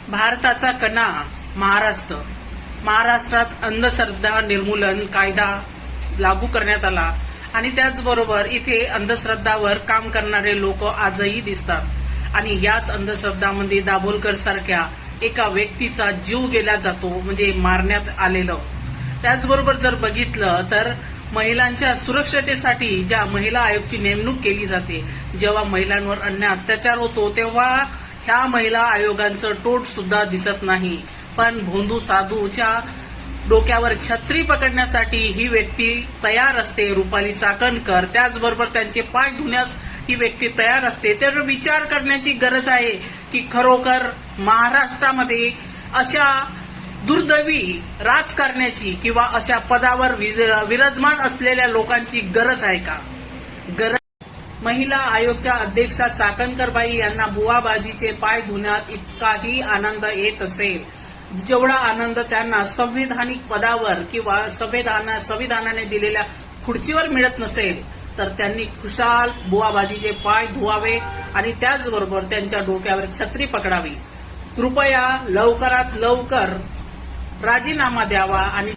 भारताचा कणा महाराष्ट्र. महाराष्ट्रात अंधश्रद्धा निर्मूलन कायदा लागू करण्यात आला आणि त्याचबरोबर इथे अंधश्रद्धावर काम करणारे लोक आजही दिसतात आणि याच अंधश्रद्धामध्ये दाभोलकर सारख्या एका व्यक्तीचा जीव गेला जातो, म्हणजे मारण्यात आलेलं. त्याचबरोबर जर बघितलं तर महिलांच्या सुरक्षतेसाठी ज्या महिला आयोगची नेमणूक केली जाते, जेव्हा महिलांवर अन्याय अत्याचार होतो तेव्हा ह्या महिला आयोगांचं टोट सुद्धा दिसत नाही. पण भोंदू साधूच्या डोक्यावर छत्री पकडण्यासाठी ही व्यक्ती तयार असते, रुपाली चाकणकर. त्याचबरोबर त्यांचे पाय धुण्यास ही व्यक्ती तयार असते. तर विचार करण्याची गरज आहे की खरोखर महाराष्ट्रामध्ये अशा दुर्दैवी राजकारण्याची किंवा अशा पदावर विराजमान असलेल्या लोकांची गरज आहे का? महिला आयोगच्या अध्यक्षा चाकणकरबाई यांना बुवाबाजीचे पाय धुण्यात इतकाही आनंद येत असेल जेवढा आनंद त्यांना संविधानिक पदावर किंवा संविधानाने दिलेल्या खुर्चीवर मिळत नसेल, तर त्यांनी खुशाल बुवाबाजीचे पाय धुवावे आणि त्याचबरोबर त्यांच्या डोक्यावर छत्री पकडावी. कृपया लवकरात लवकर राजीनामा द्यावा आणि